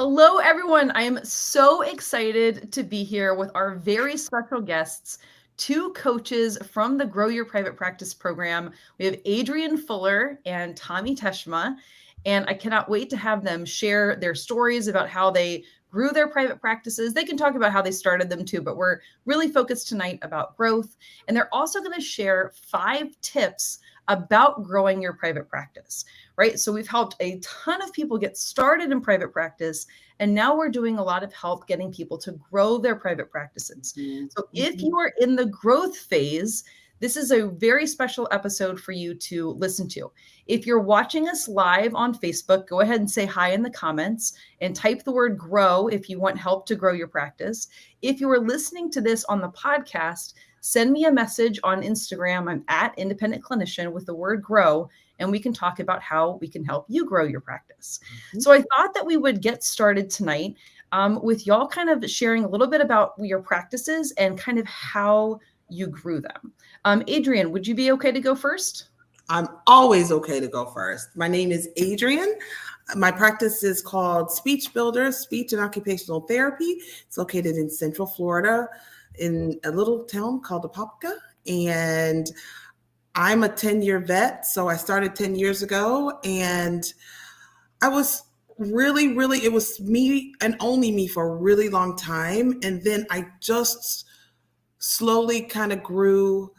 Hello, everyone. I am so excited to be here with our very special guests, two coaches from the Grow Your Private Practice program. We have Adrienne Fuller and Tami Teshima, and I cannot wait to have them share their stories about how they grew their private practices. They can talk about how they started them too, but we're really focused tonight about growth. And they're also going to share 5 tips about growing your private practice, right? So we've helped a ton of people get started in private practice, and now we're doing a lot of help getting people to grow their private practices. So if you are in the growth phase, this is a very special episode for you to listen to. If you're watching us live on Facebook, go ahead and say hi in the comments and type the word grow if you want help to grow your practice. If you are listening to this on the podcast, send me a message on Instagram. I'm at Independent Clinician with the word grow, and we can talk about how we can help you grow your practice. So I thought that we would get started tonight with y'all kind of sharing a little bit about your practices and kind of how you grew them. Adrienne, would you be okay to go first? I'm always okay to go first. My name is Adrienne. My practice is called Speech Builder, Speech and Occupational Therapy. It's located in Central Florida in a little town called Apopka. And I'm a 10-year vet. So I started 10 years ago, and I was really, it was me and only me for a really long time. And then I just slowly kind of grew,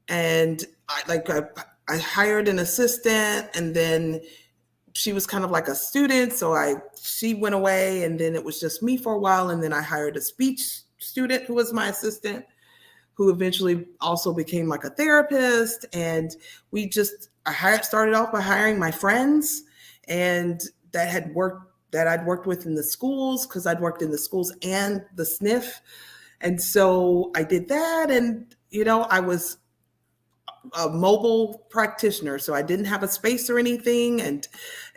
and I hired an assistant, and then she was kind of like a student. So she went away, and then it was just me for a while. And then I hired a speech student who was my assistant, who eventually also became like a therapist. And I started off by hiring my friends and that I'd worked with in the schools, because I'd worked in the schools and the SNF. And so I did that. And, I was a mobile practitioner, so I didn't have a space or anything. And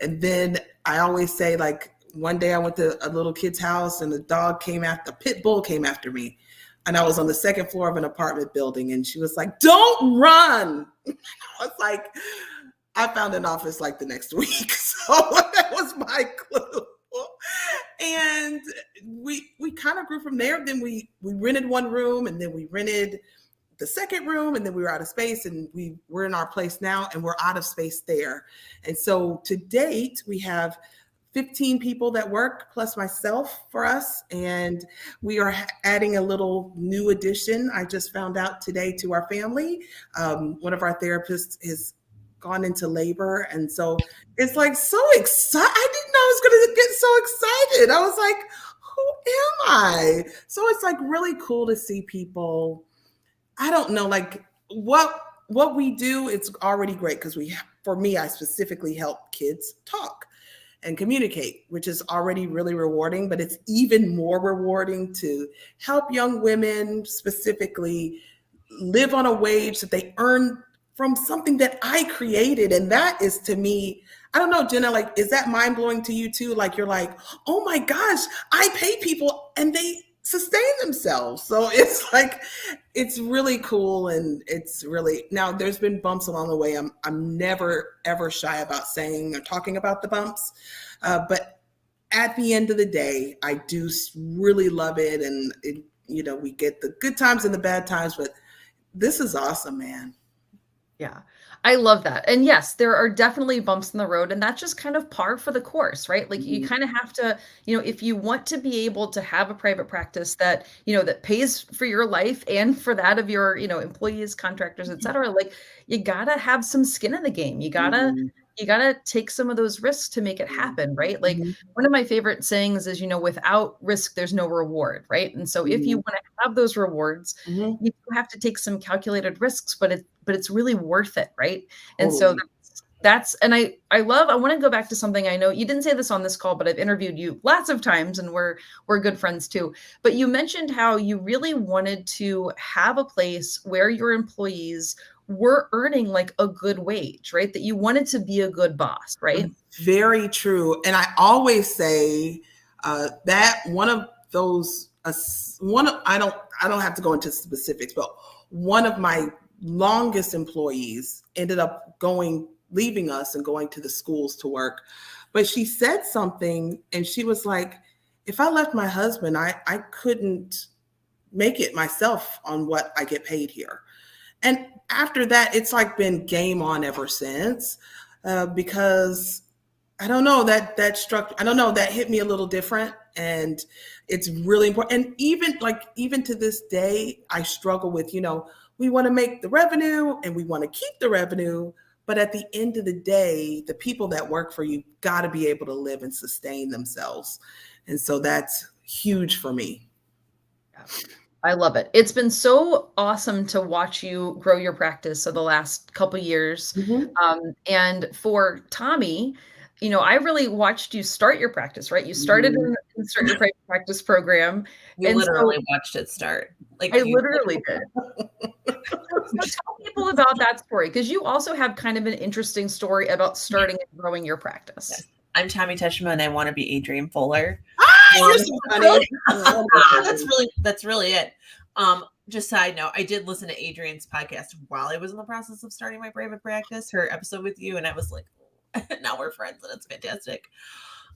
then I always say, like, one day I went to a little kid's house, and a pit bull came after me. And I was on the second floor of an apartment building, and she was like, "Don't run." I was like, I found an office like the next week. So that was my clue. And we kind of grew from there. Then we rented one room, and then we rented the second room, and then we were out of space, and we're in our place now, and we're out of space there. And so to date, we have 15 people that work plus myself for us. And we are adding a little new addition. I just found out today to our family. One of our therapists has gone into labor. And so it's like so exciting. I didn't know I was going to get so excited. I was like, who am I? So it's like really cool to see people. I don't know, like what we do, it's already great, because for me, I specifically help kids talk and communicate, which is already really rewarding, but it's even more rewarding to help young women specifically live on a wage that they earn from something that I created. And that is, to me, I don't know, Jenna, like, is that mind blowing to you too? Like, you're like, oh my gosh, I pay people and they sustain themselves. So it's like, it's really cool. And it's really, now there's been bumps along the way. I'm never ever shy about saying or talking about the bumps. But at the end of the day, I do really love it. And we get the good times and the bad times, but this is awesome, man. Yeah, I love that. And yes, there are definitely bumps in the road, and that's just kind of par for the course, right? Like you kind of have to, if you want to be able to have a private practice that, that pays for your life and for that of your, employees, contractors, et cetera, like you gotta have some skin in the game. You gotta take some of those risks to make it happen, right? Like one of my favorite sayings is, without risk, there's no reward, right? And so if you want to have those rewards, you have to take some calculated risks, but it's really worth it, right? And so and I want to go back to something. I know you didn't say this on this call, but I've interviewed you lots of times, and we're good friends too. But you mentioned how you really wanted to have a place where your employees were earning like a good wage, right? That you wanted to be a good boss, right? Very true. And I always say that one of those, I don't have to go into specifics, but one of my longest employees ended up leaving us and going to the schools to work. But she said something and she was like, if I left my husband, I couldn't make it myself on what I get paid here. And after that, it's like been game on ever since, because I don't know, that struck, I don't know, that hit me a little different. And it's really important. And even to this day, I struggle with, we want to make the revenue and we want to keep the revenue. But at the end of the day, the people that work for you got to be able to live and sustain themselves. And so that's huge for me. Yeah. I love it. It's been so awesome to watch you grow your practice of the last couple years. And for Tami, I really watched you start your practice, right? You started in Start Your Private Practice program. You and literally watched it start. I literally did. So tell people about that story, because you also have kind of an interesting story about starting and growing your practice. Yes. I'm Tami Teshima, and I want to be Adrienne Fuller. You're so funny. That's really it. Just side note, I did listen to Adrienne's podcast while I was in the process of starting my private practice, her episode with you, and I was like, now we're friends, and it's fantastic.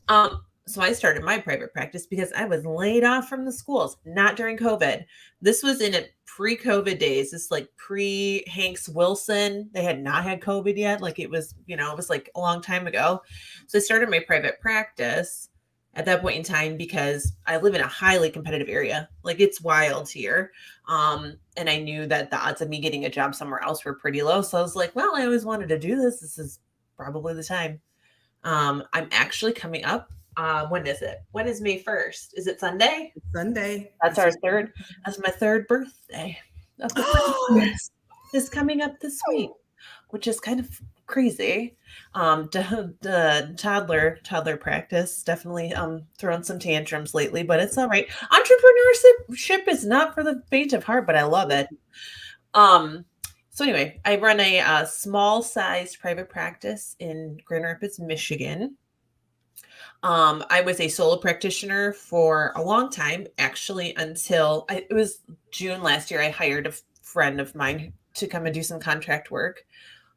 So I started my private practice because I was laid off from the schools, not during COVID. This was in a pre-COVID days. This like pre-Hanks Wilson. They had not had COVID yet. Like it was, it was like a long time ago. So I started my private practice at that point in time because I live in a highly competitive area. Like it's wild here. And I knew that the odds of me getting a job somewhere else were pretty low. So I was like, well, I always wanted to do this. This is probably the time. I'm actually coming up. When is it? When is May 1st? Is it Sunday? It's Sunday. That's our third. That's my third birthday. Is coming up this week, which is kind of crazy. The toddler practice definitely throwing some tantrums lately, but it's all right. Entrepreneurship is not for the faint of heart, but I love it. So anyway, I run a small sized private practice in Grand Rapids, Michigan. I was a solo practitioner for a long time, actually, until it was June last year. I hired a friend of mine to come and do some contract work.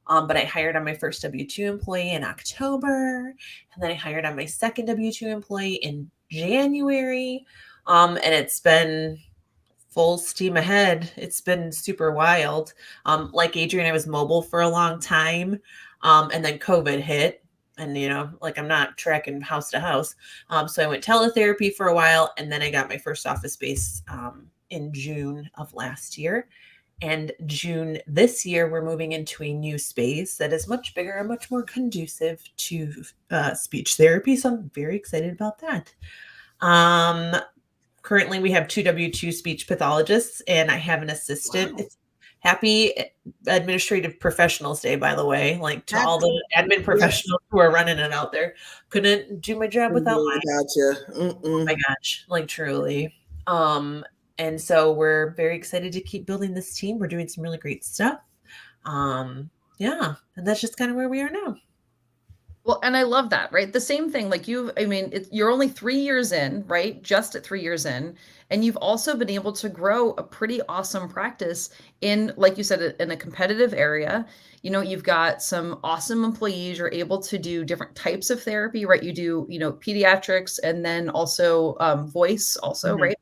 But I hired on my first W-2 employee in October, and then I hired on my second W-2 employee in January. And it's been full steam ahead. It's been super wild. Like Adrienne, I was mobile for a long time. And then COVID hit. And, I'm not tracking house to house. So I went teletherapy for a while, and then I got my first office space in June of last year. And June this year, we're moving into a new space that is much bigger and much more conducive to speech therapy. So I'm very excited about that. Currently, we have 2 W-2 speech pathologists, and I have an assistant. Wow. It's Happy Administrative Professionals Day, by the way, like to all the admin professionals who are running it out there. Couldn't do my job without you. Oh my gosh, like truly. And so we're very excited to keep building this team. We're doing some really great stuff. Yeah, and that's just kind of where we are now. Well, and I love that, right? The same thing, like you're only 3 years in, right? Just at 3 years in. And you've also been able to grow a pretty awesome practice in, like you said, in a competitive area. You've got some awesome employees. You're able to do different types of therapy, right? You do, pediatrics and then also voice also, right?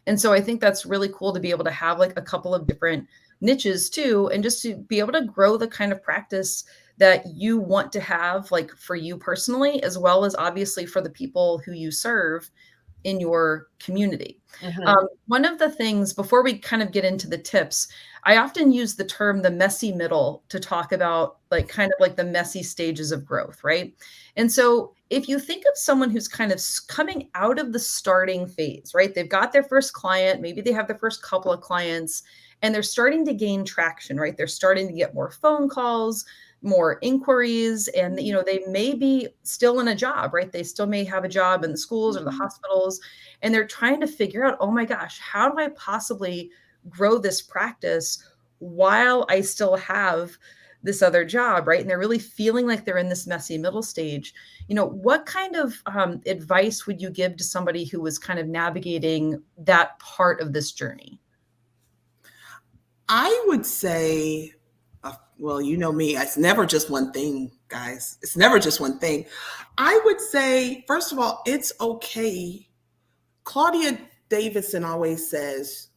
And so I think that's really cool to be able to have like a couple of different niches too, and just to be able to grow the kind of practice that you want to have, like for you personally, as well as obviously for the people who you serve in your community. One of the things, before we kind of get into the tips, I often use the term the messy middle to talk about like kind of like the messy stages of growth, right? And so if you think of someone who's kind of coming out of the starting phase, right? They've got their first client, maybe they have their first couple of clients, and they're starting to gain traction, right? They're starting to get more phone calls, more inquiries, and they may be still in a job, right? They still may have a job in the schools or the hospitals, and they're trying to figure out, oh my gosh, how do I possibly grow this practice while I still have this other job, right? And they're really feeling like they're in this messy middle stage. What kind of advice would you give to somebody who was kind of navigating that part of this journey? I would say, well, you know me, it's never just one thing, guys. It's never just one thing. I would say, first of all, it's okay. Claudia Davidson always says,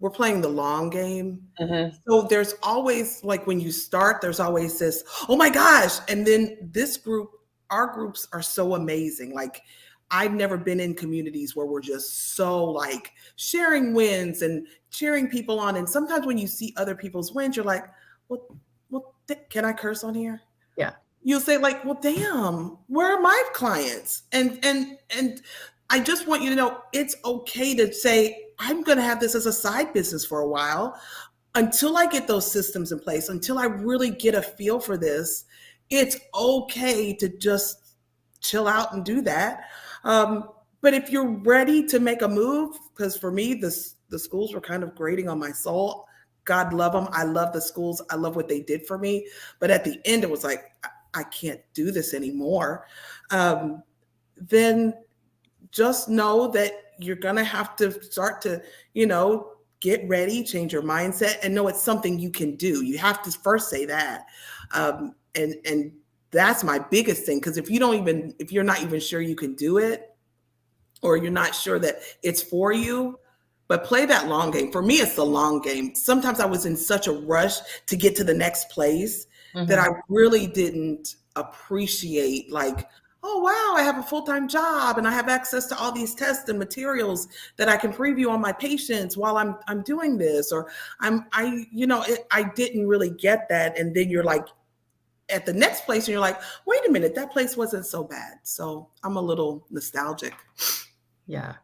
we're playing the long game. Mm-hmm. So there's always, like when you start, there's always this, oh my gosh. And then this group, our groups are so amazing. Like I've never been in communities where we're just so like sharing wins and cheering people on. And sometimes when you see other people's wins, you're like, can I curse on here? Yeah. You'll say like, well, damn, where are my clients? And I just want you to know it's okay to say, I'm going to have this as a side business for a while until I get those systems in place, until I really get a feel for this. It's okay to just chill out and do that. But if you're ready to make a move, because for me, the schools were kind of grating on my soul. God love them. I love the schools. I love what they did for me. But at the end, it was like, I can't do this anymore. Then just know that you're going to have to start to, get ready, change your mindset, and know it's something you can do. You have to first say that. And that's my biggest thing. Because if you're not even sure you can do it, or you're not sure that it's for you, but play that long game. For me, it's the long game. Sometimes I was in such a rush to get to the next place that I really didn't appreciate, like, oh, wow, I have a full-time job and I have access to all these tests and materials that I can preview on my patients while I'm doing this, or I didn't really get that. And then you're like at the next place and you're like, wait a minute, that place wasn't so bad. So I'm a little nostalgic. Yeah,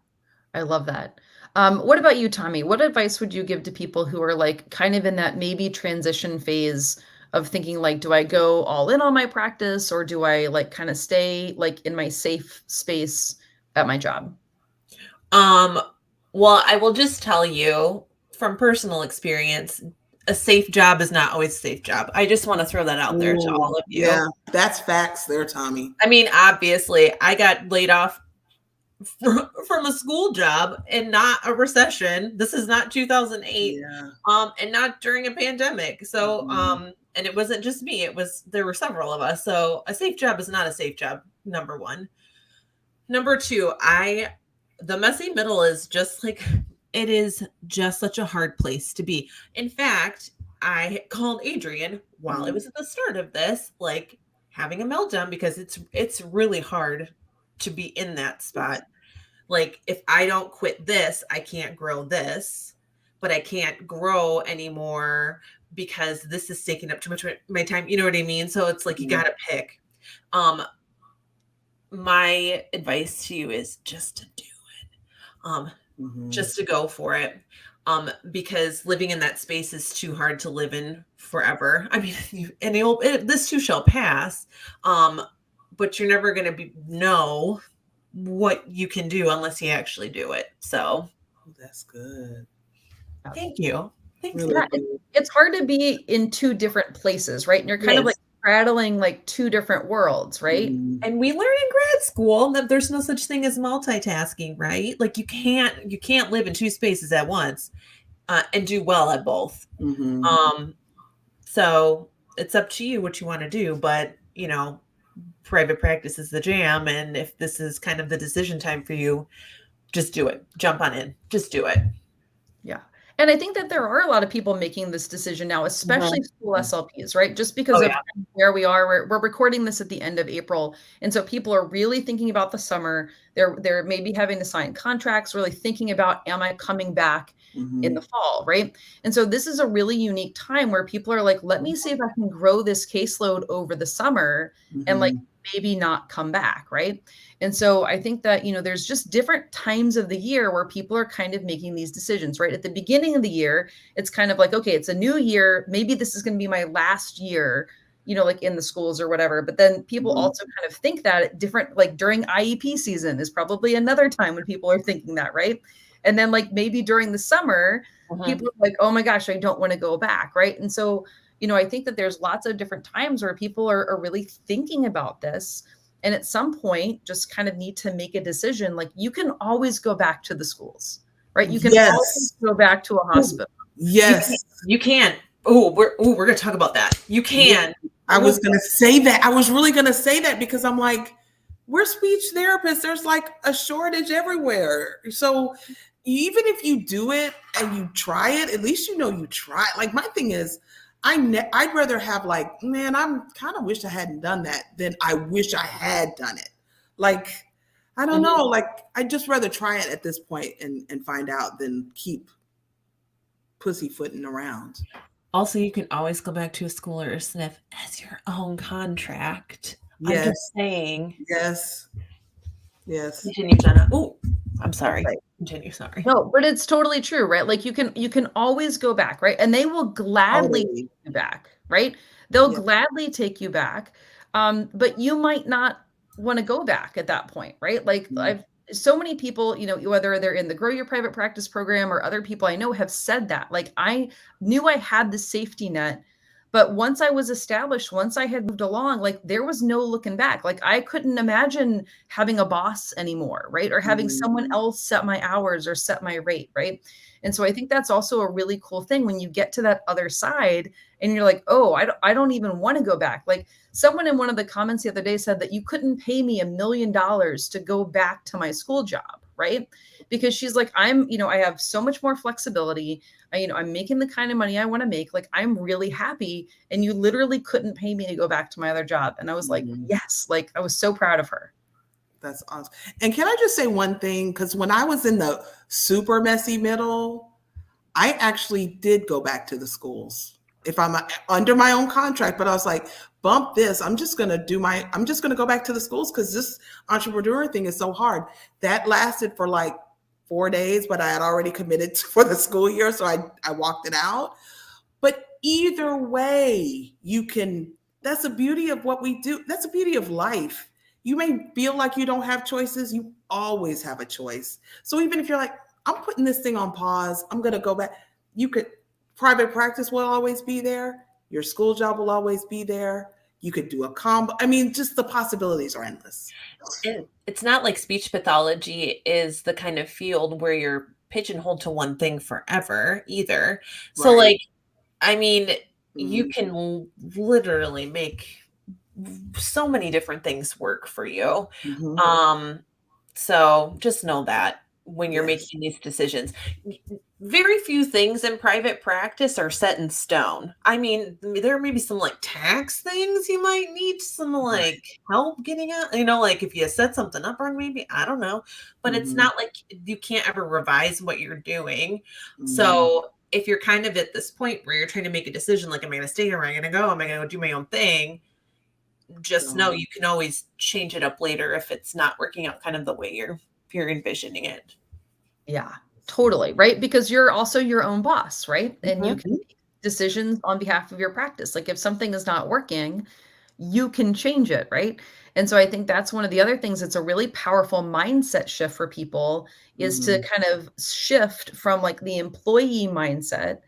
I love that. What about you, Tami? What advice would you give to people who are like kind of in that maybe transition phase of thinking like, do I go all in on my practice, or do I like kind of stay like in my safe space at my job? Well, I will just tell you from personal experience, a safe job is not always a safe job. I just want to throw that out there to all of you. Yeah, that's facts there, Tami. I mean, obviously, I got laid off from a school job and not a recession. This is not 2008, and not during a pandemic. So, and it wasn't just me. There were several of us. So a safe job is not a safe job. Number one. Number two, the messy middle is just like, it is just such a hard place to be. In fact, I called Adrienne while it was at the start of this, like having a meltdown, because it's really hard to be in that spot. Like, if I don't quit this, I can't grow this, but I can't grow anymore because this is taking up too much of my time. You know what I mean? So it's like, you got to pick. My advice to you is just to do it. Just to go for it. Because living in that space is too hard to live in forever. I mean, this too shall pass. But you're never going to know what you can do unless you actually do it. So that's good. Thank you. Thanks. Yeah, it's hard to be in two different places, right? And you're kind of like straddling like two different worlds, right? And we learn in grad school that there's no such thing as multitasking, right? Like you can't live in two spaces at once and do well at both. So it's up to you what you want to do, but private practice is the jam. And if this is kind of the decision time for you, just do it. Jump on in. Just do it. Yeah. And I think that there are a lot of people making this decision now, especially school SLPs, right? Just because of where we are. We're recording this at the end of April. And so people are really thinking about the summer. They're maybe having to sign contracts, really thinking about, am I coming back in the fall, right? And so this is a really unique time where people are like, let me see if I can grow this caseload over the summer and like maybe not come back, right? And so I think that, there's just different times of the year where people are kind of making these decisions, right? At the beginning of the year, it's kind of like, okay, it's a new year. Maybe this is going to be my last year, like in the schools or whatever. But then people also kind of think that like during IEP season is probably another time when people are thinking that, right? And then like maybe during the summer, people are like, oh my gosh, I don't want to go back, right? And so, I think that there's lots of different times where people are really thinking about this. And at some point, just kind of need to make a decision. Like you can always go back to the schools, right? You can always go back to a hospital. Yes, you can. we're going to talk about that. You can. Yeah, I was going to say that. I was really going to say that because I'm like, we're speech therapists. There's like a shortage everywhere. So even if you do it and you try it, at least you try. Like my thing is, I'd rather have like, man, I'm kind of wish I hadn't done that than I wish I had done it. Like, I don't know. Like, I'd just rather try it at this point and find out than keep pussyfooting around. Also, you can always go back to a school or a sniff as your own contract. Yes. I'm just saying. Yes. Continue, Jenna. Oh, I'm sorry. Right. Continue. Sorry. No, but it's totally true, right? Like you can always go back, right? And they will gladly take you back, right? They'll gladly take you back. But you might not want to go back at that point, right? Like so many people, whether they're in the Grow Your Private Practice program or other people I know have said that. Like I knew I had the safety net, but once I was established, once I had moved along, like there was no looking back. Like I couldn't imagine having a boss anymore, right? Or having someone else set my hours or set my rate, right? And so I think that's also a really cool thing when you get to that other side and you're like, oh, I don't even want to go back. Like someone in one of the comments the other day said that you couldn't pay me $1 million to go back to my school job, right? Because she's like, I have so much more flexibility. I'm making the kind of money I want to make. Like I'm really happy. And you literally couldn't pay me to go back to my other job. And I was like, yes, like I was so proud of her. That's awesome. And can I just say one thing? Because when I was in the super messy middle, I actually did go back to the schools if I'm under my own contract, but I was like, bump this. I'm just going to go back to the schools because this entrepreneur thing is so hard. That lasted for like 4 days, but I had already committed for the school year. So I walked it out. But either way, that's the beauty of what we do. That's the beauty of life. You may feel like you don't have choices. You always have a choice. So even if you're like, I'm putting this thing on pause, I'm going to go back. Private practice will always be there. Your school job will always be there. You could do a combo. I mean, just the possibilities are endless. And it's not like speech pathology is the kind of field where you're pigeonholed to one thing forever either. So like, I mean, you can literally make so many different things work for you. So just know that when you're making these decisions, very few things in private practice are set in stone. I mean, there may be some like tax things you might need some like help getting out, like if you set something up wrong, maybe, I don't know, but it's not like you can't ever revise what you're doing. So if you're kind of at this point where you're trying to make a decision, like, am I going to stay here? Am I going to go? Am I going to do my own thing? Just know you can always change it up later if it's not working out kind of the way you're envisioning it. Yeah, totally. Right. Because you're also your own boss, right? And you can make decisions on behalf of your practice. Like if something is not working, you can change it. Right. And so I think that's one of the other things that's a really powerful mindset shift for people is to kind of shift from like the employee mindset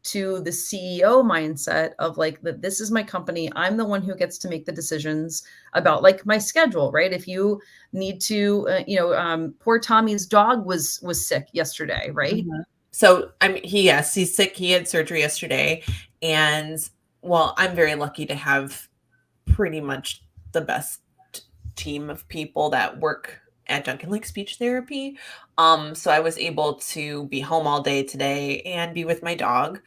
to the CEO mindset of like that this is my company. I'm the one who gets to make the decisions about like my schedule, right? If you need to, poor Tommy's dog was sick yesterday, right? So I mean, he's sick. He had surgery yesterday, and well, I'm very lucky to have pretty much the best team of people that work at Duncan Lake Speech Therapy. So I was able to be home all day today and be with my dog.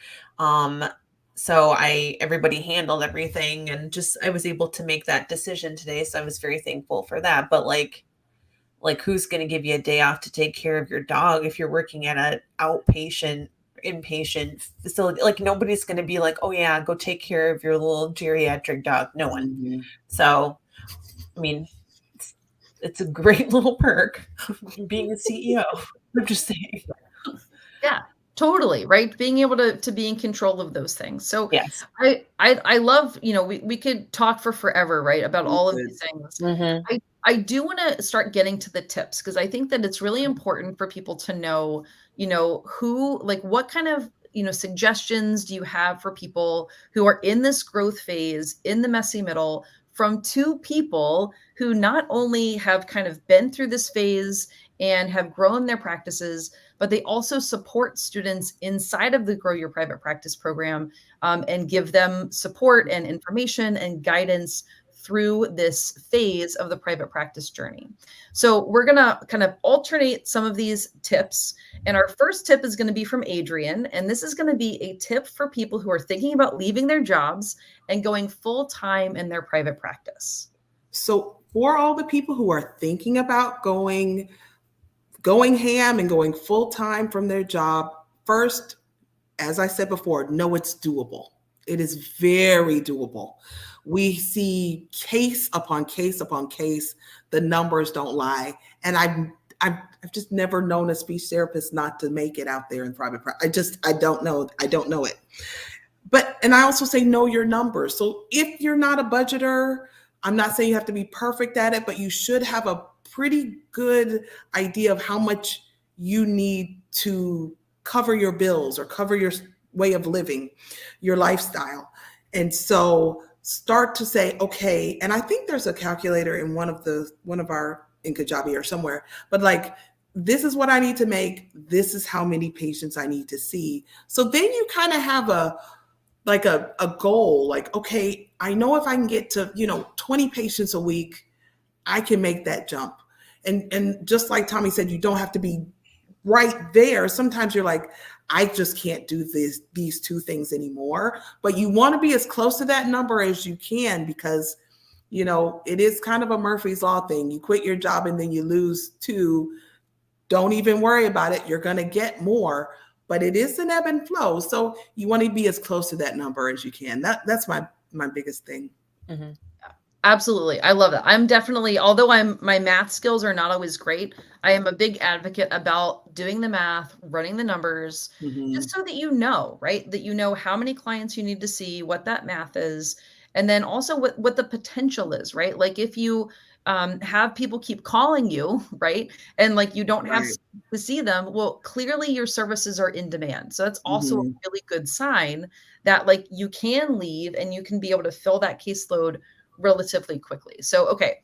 So everybody handled everything and just, I was able to make that decision today. So I was very thankful for that. But like who's going to give you a day off to take care of your dog if you're working at an outpatient, inpatient facility? Like nobody's going to be like, oh yeah, go take care of your little geriatric dog. No one. So, I mean, it's a great little perk being a CEO. I'm just saying. Yeah, totally. Right. Being able to be in control of those things. So yes, I love, we could talk for forever, right, about all of these things. I do want to start getting to the tips because I think that it's really important for people to know, what kind of, suggestions do you have for people who are in this growth phase, in the messy middle, from two people who not only have kind of been through this phase and have grown their practices, but they also support students inside of the Grow Your Private Practice program, and give them support and information and guidance through this phase of the private practice journey. So we're going to kind of alternate some of these tips. And our first tip is going to be from Adrienne. And this is going to be a tip for people who are thinking about leaving their jobs and going full time in their private practice. So for all the people who are thinking about going ham and going full time from their job, first, as I said before, know it's doable. It is very doable. We see case upon case upon case. The numbers don't lie. And I've just never known a speech therapist not to make it out there in private practice. I don't know. I don't know it. And I also say know your numbers. So if you're not a budgeter, I'm not saying you have to be perfect at it, but you should have a pretty good idea of how much you need to cover your bills or cover your way of living, your lifestyle. And so start to say, okay, and I think there's a calculator in one of our in Kajabi or somewhere, but like, this is what I need to make. This is how many patients I need to see. So then you kind of have a goal, like, okay, I know if I can get to, 20 patients a week, I can make that jump. And just like Tami said, you don't have to be right there. Sometimes you're like, I just can't do these two things anymore. But you want to be as close to that number as you can, because, it is kind of a Murphy's Law thing. You quit your job and then you lose two. Don't even worry about it. You're going to get more, but it is an ebb and flow. So you want to be as close to that number as you can. That's my biggest thing. Mm-hmm. Absolutely. I love that. I'm definitely, although my math skills are not always great, I am a big advocate about doing the math, running the numbers, just so that right? That you know how many clients you need to see, what that math is, and then also what the potential is, right? Like if you have people keep calling you, right? And like you don't have to see them, well, clearly your services are in demand. So that's also a really good sign that like you can leave and you can be able to fill that caseload relatively quickly. So, okay,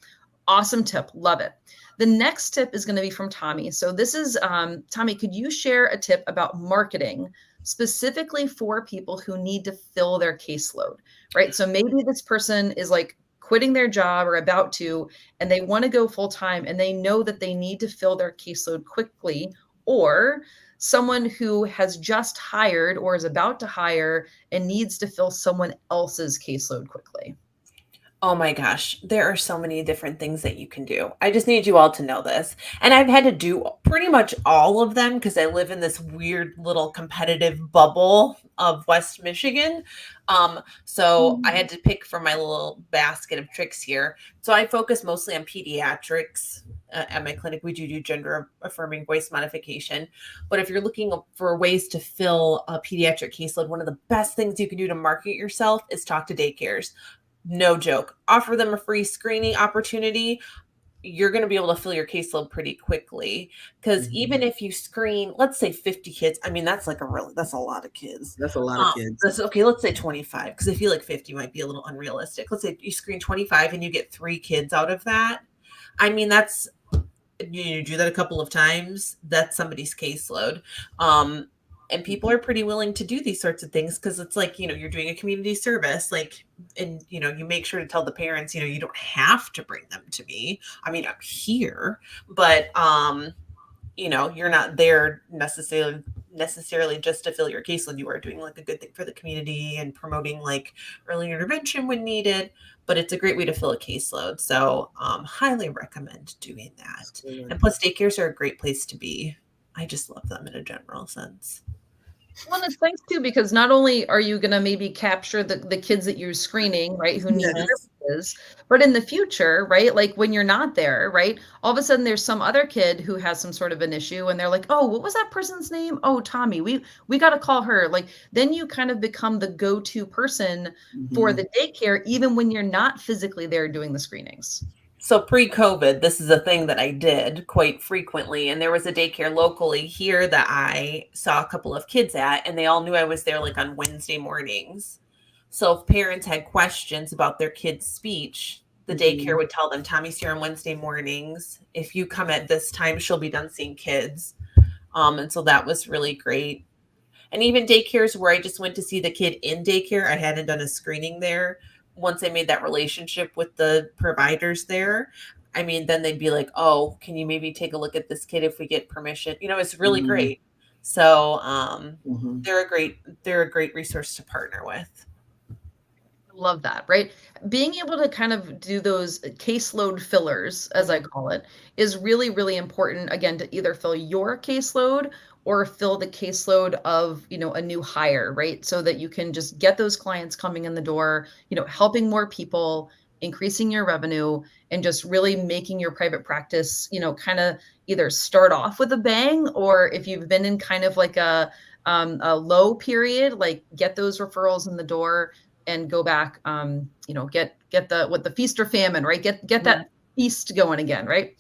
awesome tip. Love it. The next tip is going to be from Tami. So this is, Tami, could you share a tip about marketing specifically for people who need to fill their caseload, right? So maybe this person is like quitting their job or about to, and they want to go full time and they know that they need to fill their caseload quickly, or someone who has just hired or is about to hire and needs to fill someone else's caseload quickly. Oh my gosh, there are so many different things that you can do. I just need you all to know this. And I've had to do pretty much all of them because I live in this weird little competitive bubble of West Michigan. So I had to pick from my little basket of tricks here. So I focus mostly on pediatrics. At my clinic, we do gender affirming voice modification. But if you're looking for ways to fill a pediatric caseload, one of the best things you can do to market yourself is talk to daycares. No joke. Offer them a free screening opportunity. You're going to be able to fill your caseload pretty quickly. Because even if you screen, let's say 50 kids, I mean, that's a lot of kids. That's a lot of kids. Okay, let's say 25, because I feel like 50 might be a little unrealistic. Let's say you screen 25 and you get 3 kids out of that. I mean, you do that a couple of times, that's somebody's caseload. And people are pretty willing to do these sorts of things because it's like, you're doing a community service, like, and, you make sure to tell the parents, you don't have to bring them to me. I mean, I'm here, but, you're not there necessarily just to fill your caseload. You are doing like a good thing for the community and promoting like early intervention when needed, but it's a great way to fill a caseload. So, highly recommend doing that. Absolutely. And plus daycares are a great place to be. I just love them in a general sense. Well, it's thanks too, because not only are you going to maybe capture the kids that you're screening, right, who need services, but in the future, right, like when you're not there, right, all of a sudden there's some other kid who has some sort of an issue and they're like, oh, what was that person's name? Oh, Tami, we got to call her. Like, then you kind of become the go-to person for the daycare, even when you're not physically there doing the screenings. So pre-COVID, this is a thing that I did quite frequently. And there was a daycare locally here that I saw a couple of kids at, and they all knew I was there like on Wednesday mornings. So if parents had questions about their kid's speech, the daycare would tell them, Tommy's here on Wednesday mornings. If you come at this time, she'll be done seeing kids. And so that was really great. And even daycares where I just went to see the kid in daycare, I hadn't done a screening there. Once I made that relationship with the providers there, I mean, then they'd be like, oh, can you maybe take a look at this kid if we get permission? You know, it's really great. So they're a great resource to partner with. Love that, right? Being able to kind of do those caseload fillers, as I call it, is really, really important, again, to either fill your caseload or fill the caseload of, you know, a new hire, right? So that you can just get those clients coming in the door, you know, helping more people, increasing your revenue, and just really making your private practice, you know, kind of either start off with a bang, or if you've been in kind of like a low period, like get those referrals in the door and go back, you know, get the feast or famine, right? Get that feast going again, right?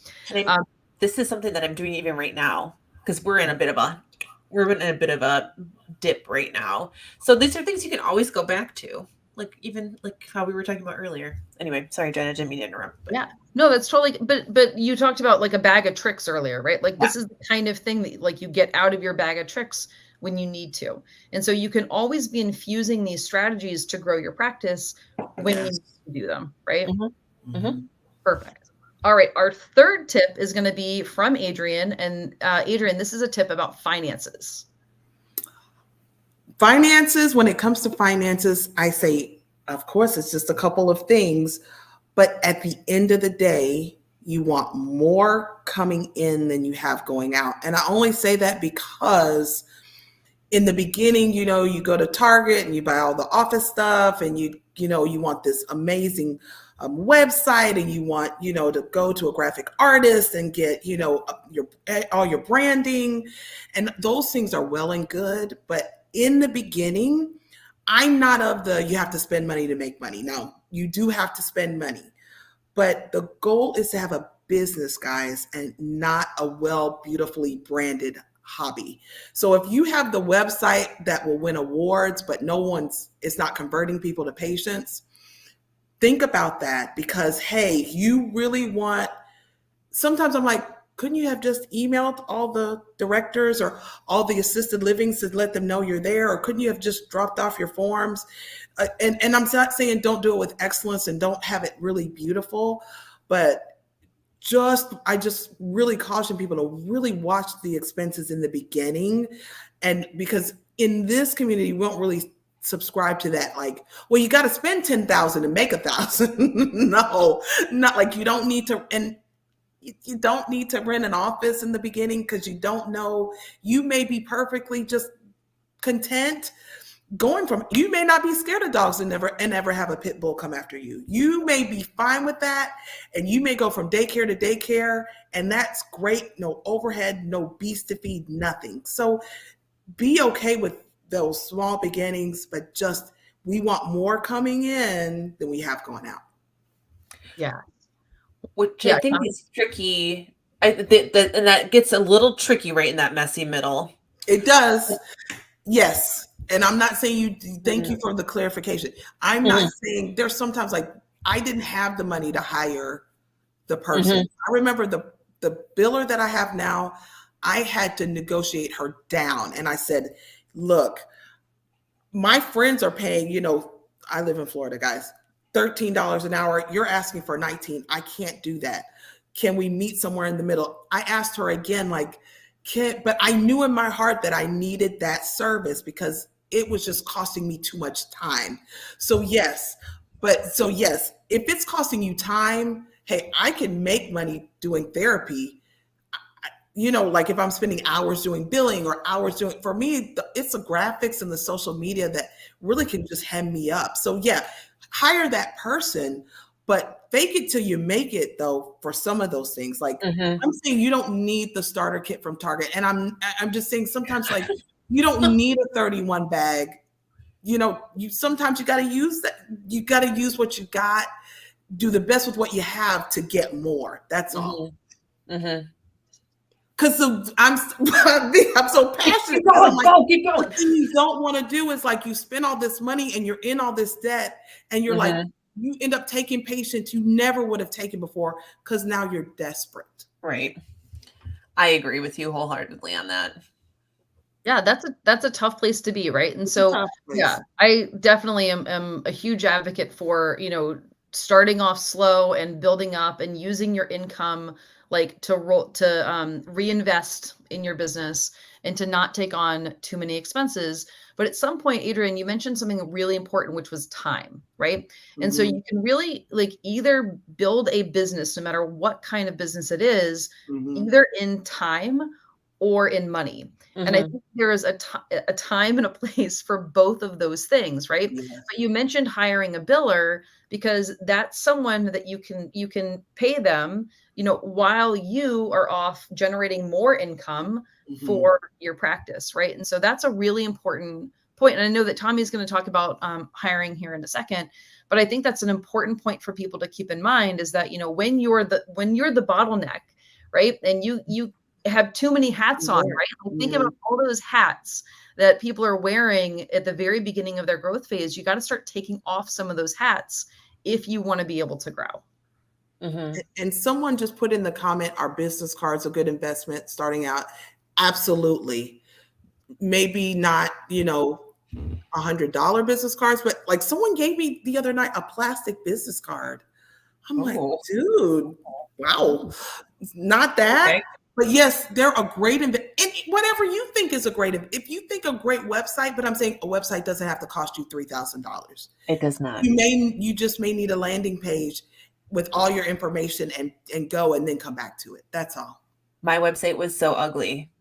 This is something that I'm doing even right now, because we're in a bit of a dip right now. So these are things you can always go back to, like even like how we were talking about earlier. Anyway, sorry, Jen, I didn't mean to interrupt. But. Yeah, no, that's totally. But you talked about like a bag of tricks earlier, right? Like this is the kind of thing that like you get out of your bag of tricks when you need to. And so you can always be infusing these strategies to grow your practice when you need to do them, right? Perfect. All right. Our third tip is going to be from Adrienne. And Adrienne, this is a tip about finances. Finances, when it comes to finances, I say, of course, it's just a couple of things. But at the end of the day, you want more coming in than you have going out. And I only say that because in the beginning, you know, you go to Target and you buy all the office stuff, and you want this amazing website, and you want, you know, to go to a graphic artist and get, you know, all your branding, and those things are well and good. But in the beginning, I'm not of the, you have to spend money to make money. No, you do have to spend money, but the goal is to have a business, guys, and not a beautifully branded hobby. So if you have the website that will win awards, but it's not converting people to patients, think about that, because, hey, you really want, sometimes I'm like, couldn't you have just emailed all the directors or all the assisted livings to let them know you're there? Or couldn't you have just dropped off your forms? And I'm not saying don't do it with excellence and don't have it really beautiful, but I just really caution people to really watch the expenses in the beginning. And because in this community, we won't really subscribe to that. Like, well, you got to spend 10,000 to make 1,000. No, not like you don't need to. And you don't need to rent an office in the beginning, because you don't know, you may be perfectly just content you may not be scared of dogs and never have a pit bull come after you. You may be fine with that, and you may go from daycare to daycare, and that's great. No overhead, no beast to feed, nothing. So be okay with those small beginnings, but just, we want more coming in than we have going out. Yeah. Which I think is tricky. And that gets a little tricky right in that messy middle. It does. Yes. And I'm not saying thank you for the clarification. I'm not saying, there's sometimes like, I didn't have the money to hire the person. I remember the biller that I have now, I had to negotiate her down. And I said, look, my friends are paying, you know, I live in Florida, guys, $13 an hour. You're asking for 19. I can't do that. Can we meet somewhere in the middle? I asked her again, like, but I knew in my heart that I needed that service because it was just costing me too much time. So yes, if it's costing you time, hey, I can make money doing therapy. You know, like if I'm spending hours doing billing or hours doing, for me, it's the graphics and the social media that really can just hem me up. So yeah, hire that person, but fake it till you make it though, for some of those things. Like I'm saying, you don't need the starter kit from Target. And I'm just saying sometimes like you don't need a 31 bag. You know, sometimes you got to use that. You got to use what you got, do the best with what you have to get more. That's all. Because I'm so passionate. Keep going. What you don't want to do is like you spend all this money and you're in all this debt and you're like, You end up taking patients you never would have taken before because now you're desperate. Right. I agree with you wholeheartedly on that. Yeah, that's a tough place to be, right? And so, Tough yeah, place. I definitely am a huge advocate for, starting off slow and building up and using your income like to reinvest in your business and to not take on too many expenses. But at some point, Adrienne, you mentioned something really important, which was time, right? And so Mm-hmm. you can really like either build a business, no matter what kind of business it is, Mm-hmm. either in time or in money. And I Mm-hmm. think there is a time and a place for both of those things, right? Yes. But you mentioned hiring a biller because that's someone that you can pay them, while you are off generating more income Mm-hmm. for your practice, right? And so that's a really important point. And I know that Tommy's going to talk about hiring here in a second, but I think that's an important point for people to keep in mind is that when you're the bottleneck, right, and you have too many hats on, Yeah. right? Like think Yeah. about all those hats that people are wearing at the very beginning of their growth phase. You got to start taking off some of those hats if you want to be able to grow. Mm-hmm. And someone just put in the comment, are business cards a good investment starting out? Absolutely. Maybe not, $100 business cards, but like someone gave me the other night a plastic business card. I'm like, Oh, dude, wow, not that. okay. But yes, they're a great and whatever you think is a great. If you think a great website, but I'm saying a website doesn't have to cost you $3,000. It does not. You just may need a landing page with all your information and go and then come back to it. That's all. My website was so ugly.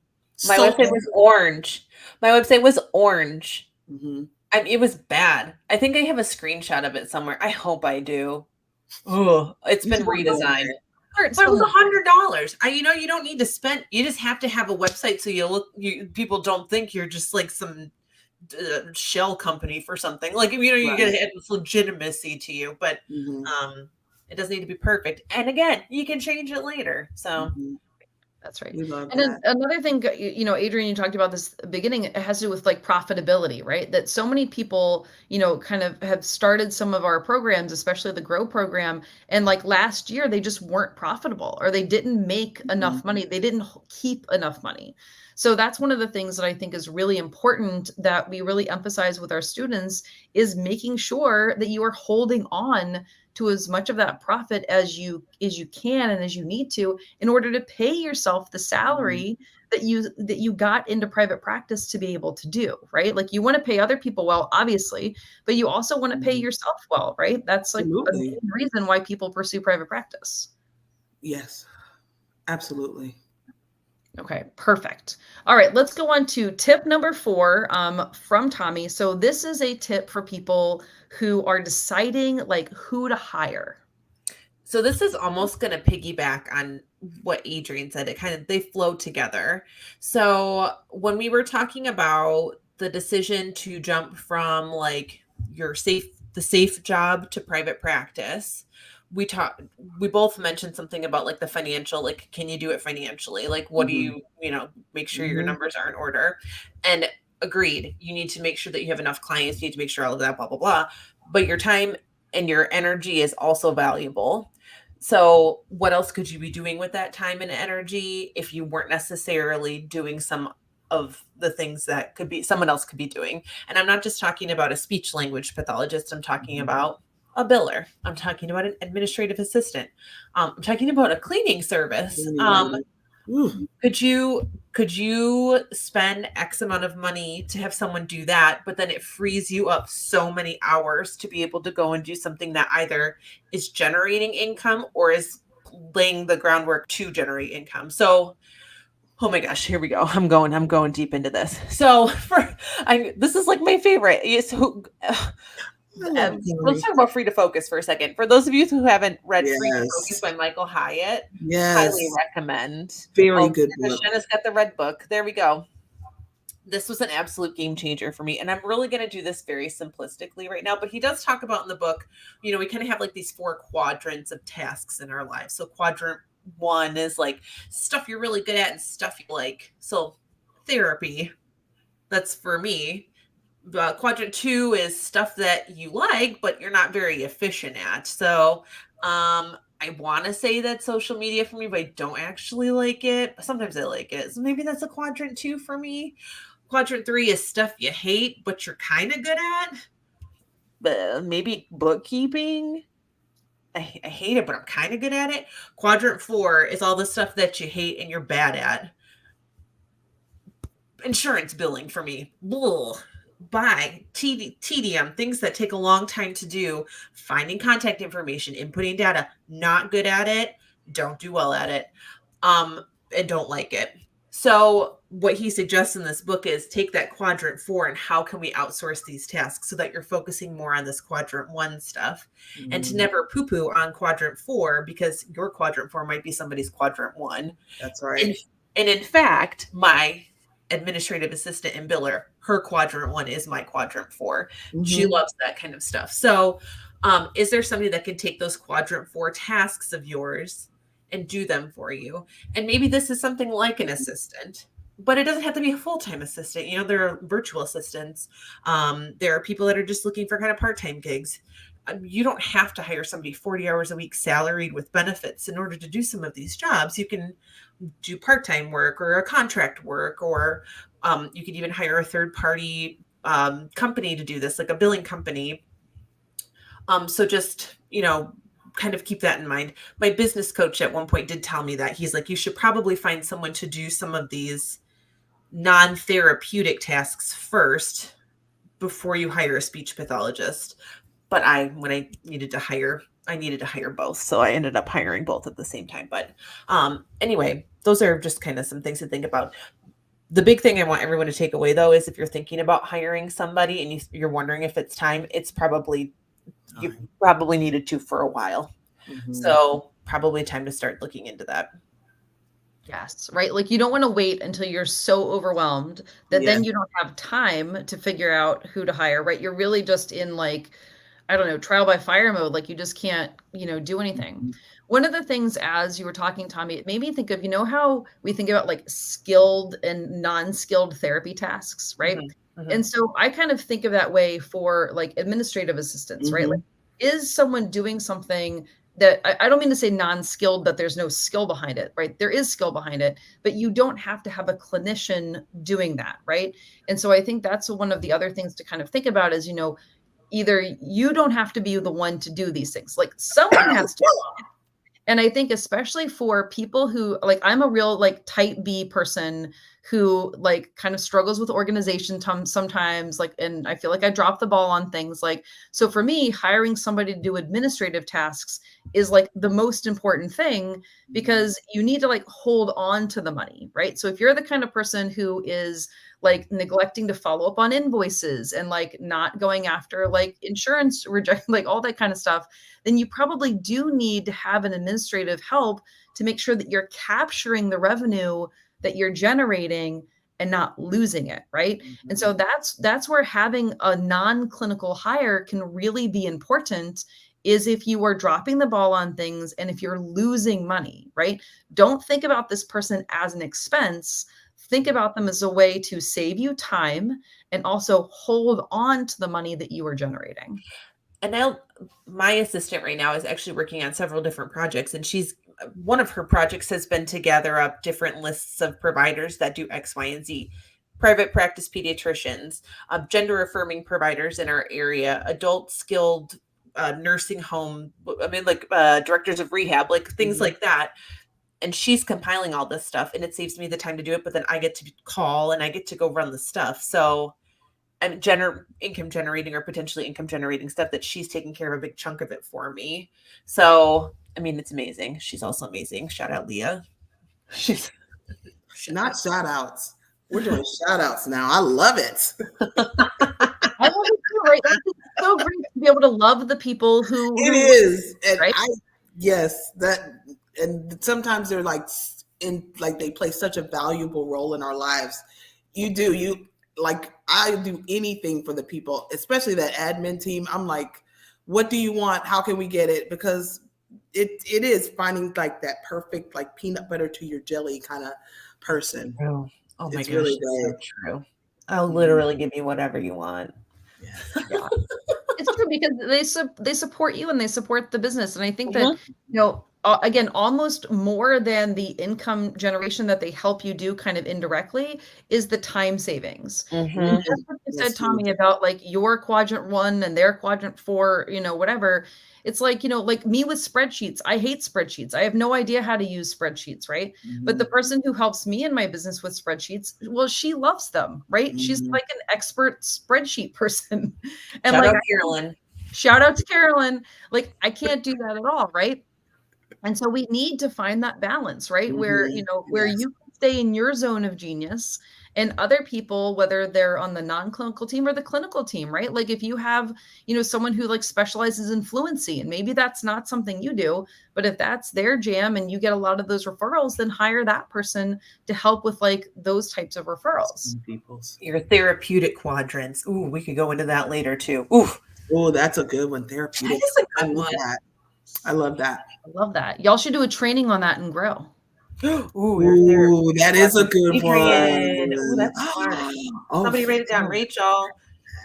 My So website was orange. My website was orange. mhm. It was bad. I think I have a screenshot of it somewhere. I hope I do. Oh, it's been redesigned. But it was $100. You don't need to spend. You just have to have a website so people don't think you're just like some shell company for something. Like you get Right. to have this legitimacy to you, but Mhm. it doesn't need to be perfect. And again, you can change it later. So Mhm. That's right. We love And then that. another thing, Adrienne, you talked about this at the beginning, it has to do with like profitability, right? That so many people, kind of have started some of our programs, especially the Grow program, and like last year they just weren't profitable or they didn't make Mhm. enough money. They didn't keep enough money. So that's one of the things that I think is really important that we really emphasize with our students is making sure that you are holding on to as much of that profit as you can and as you need to in order to pay yourself the Mhm. salary that you got into private practice to be able to do, right? Like you want to pay other people well, obviously, but you also want to pay Mhm. yourself well, right? That's like a Absolutely. main reason why people pursue private practice. Yes. Absolutely. Okay, perfect. All right, let's go on to tip number 4 from Tommy. So this is a tip for people who are deciding like who to hire. So this is almost going to piggyback on what Adrienne said. They flow together. So when we were talking about the decision to jump from like the safe job to private practice, we both mentioned something about like the financial, like, can you do it financially? Like, what do Mhm. you make sure your Mhm. numbers are in order? And agreed, you need to make sure that you have enough clients. You need to make sure all of that, blah, blah, blah. But your time and your energy is also valuable. So, what else could you be doing with that time and energy if you weren't necessarily doing some of the things that could be someone else could be doing? And I'm not just talking about a speech language pathologist, I'm talking Mhm. about a biller. I'm talking about an administrative assistant. I'm talking about a cleaning service. Cleaning lady. Ooh. Could you spend X amount of money to have someone do that, but then it frees you up so many hours to be able to go and do something that either is generating income or is laying the groundwork to generate income. So, oh my gosh, here we go. I'm going deep into this. So, this is like my favorite. So, I love let's Tami. talk about Free to Focus for a second. For those of you who haven't read Free to Focus Yes. by Michael Hyatt, highly Yes. recommend. Very Oh, good book. Tashana's got the red book. There we go. This was an absolute game changer for me. And I'm really going to do this very simplistically right now. But he does talk about in the book, we kind of have like these 4 quadrants of tasks in our lives. So, quadrant 1 is like stuff you're really good at and stuff you like. So, therapy, that's for me. Quadrant 2 is stuff that you like, but you're not very efficient at. So I want to say that social media for me, but I don't actually like it. Sometimes I like it. So maybe that's a quadrant 2 for me. Quadrant 3 is stuff you hate, but you're kind of good at. Maybe bookkeeping. I hate it, but I'm kind of good at it. Quadrant 4 is all the stuff that you hate and you're bad at. Insurance billing for me. Blah. Buy TDM, things that take a long time to do, finding contact information, inputting data, not good at it, don't do well at it, and don't like it. So what he suggests in this book is take that quadrant 4 and how can we outsource these tasks so that you're focusing more on this quadrant 1 stuff, and to never poo-poo on quadrant 4 because your quadrant 4 might be somebody's quadrant 1. That's right. And in fact, my administrative assistant and biller, her quadrant 1 is my quadrant 4. She loves that kind of stuff. So is there somebody that can take those quadrant 4 tasks of yours and do them for you? And maybe this is something like an assistant, but it doesn't have to be a full-time assistant. You know, there are virtual assistants. There are people that are just looking for kind of part-time gigs. You don't have to hire somebody 40 hours a week salaried with benefits in order to do some of these jobs. You can do part-time work or a contract work, or you could even hire a third-party company to do this, like a billing company. So just, you know, kind of keep that in mind. My business coach at one point did tell me that. He's like, you should probably find someone to do some of these non-therapeutic tasks first before you hire a speech pathologist. But when I needed to hire both. So I ended up hiring both at the same time. But anyway, those are just kind of some things to think about. The big thing I want everyone to take away, though, is if you're thinking about hiring somebody and you're wondering if it's time, it's probably, you probably needed to for a while. So probably time to start looking into that. Yes, right. Like you don't want to wait until you're so overwhelmed that then you don't have time to figure out who to hire, right? You're really just in like, I don't know, trial by fire mode. Like you just can't, do anything. One of the things as you were talking, Tami, it made me think of, how we think about like skilled and non-skilled therapy tasks, right? And so I kind of think of that way for like administrative assistants, right? Like, is someone doing something that I don't mean to say non-skilled, that there's no skill behind it, right? There is skill behind it, but you don't have to have a clinician doing that, right? And so I think that's one of the other things to kind of think about is, either you don't have to be the one to do these things, like someone has to. And I think especially for people who like, I'm a real like type B person who like kind of struggles with organization sometimes, like, and I feel like I drop the ball on things like, so for me, hiring somebody to do administrative tasks is like the most important thing because you need to like hold on to the money, right? So if you're the kind of person who is like neglecting to follow up on invoices and like not going after like insurance reject, like all that kind of stuff, then you probably do need to have an administrative help to make sure that you're capturing the revenue that you're generating and not losing it, right? And so that's where having a non-clinical hire can really be important, is if you are dropping the ball on things and if you're losing money, right? Don't think about this person as an expense. Think about them as a way to save you time and also hold on to the money that you are generating. And my assistant right now is actually working on several different projects, and one of her projects has been to gather up different lists of providers that do X, Y, and Z. Private practice pediatricians, gender affirming providers in our area, adult skilled nursing home, directors of rehab, like things like that. And she's compiling all this stuff, and it saves me the time to do it, but then I get to call and I get to go run the stuff. So I'm income generating or potentially income generating stuff that she's taking care of a big chunk of it for me. So, I mean, it's amazing. She's also amazing. Shout out Leah. She's not shout outs. We're doing shout outs now. I love it. I love it too, right? It's so great to be able to love the people who it is. And right? And sometimes they're like they play such a valuable role in our lives. I do anything for the people, especially that admin team. I'm like, what do you want? How can we get it? Because it is finding like that perfect, like peanut butter to your jelly kind of person. Oh my it's gosh, really so true. I'll literally give you whatever you want. Yes. Yeah. It's true because they support you and they support the business. And I think that, Mhm. again, almost more than the income generation that they help you do kind of indirectly is the time savings. And Mhm. just what you said, That's huge. Tommy, about like your quadrant 1 and their quadrant 4, whatever. It's like, like me with spreadsheets. I hate spreadsheets. I have no idea how to use spreadsheets, right? But the Mhm. person who helps me in my business with spreadsheets, well, she loves them, right? She's Mhm. like an expert spreadsheet person. And Shout like, out Carolyn. shout out to Carolyn. Like, I can't do that at all, right? And so we need to find that balance, right? Where, Mhm. where Yes. you can stay in your zone of genius and other people, whether they're on the non-clinical team or the clinical team, right? Like if you have, someone who like specializes in fluency and maybe that's not something you do, but if that's their jam and you get a lot of those referrals, then hire that person to help with like those types of referrals. Some people's. Your therapeutic quadrants. Ooh, we could go into that later too. Ooh, Oh, that's a good one. that Therapeutic. is a I good love one. that. I love that. I love that. Y'all should do a training on that and grow. Ooh, your Ooh, therapeutic that is a quadrant. good Adrienne. Ooh, one. that's smart. Oh, Somebody write it down. Rachel.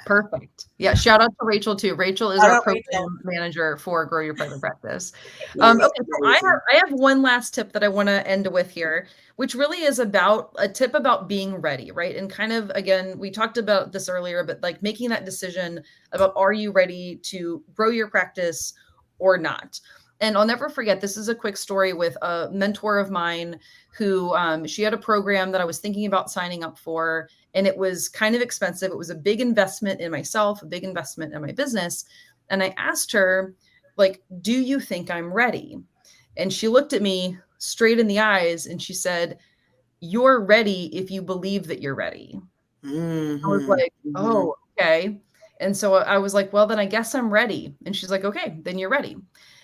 Perfect. Yeah. Shout out to Rachel too. Rachel is Shout our out Rachel. program manager for Grow Your Private Practice. yes, Okay. So amazing. I have one last tip that I want to end with here, which really is about a tip about being ready, right? And kind of, again, we talked about this earlier, but like making that decision about, are you ready to grow your practice or not? And I'll never forget, this is a quick story with a mentor of mine who, she had a program that I was thinking about signing up for, and it was kind of expensive. It was a big investment in myself, a big investment in my business. And I asked her, like, do you think I'm ready? And she looked at me straight in the eyes and she said, you're ready if you believe that you're ready. I was Mhm. like, Mhm. oh, okay. And so I was like, well, then I guess I'm ready. And she's like, okay, then you're ready.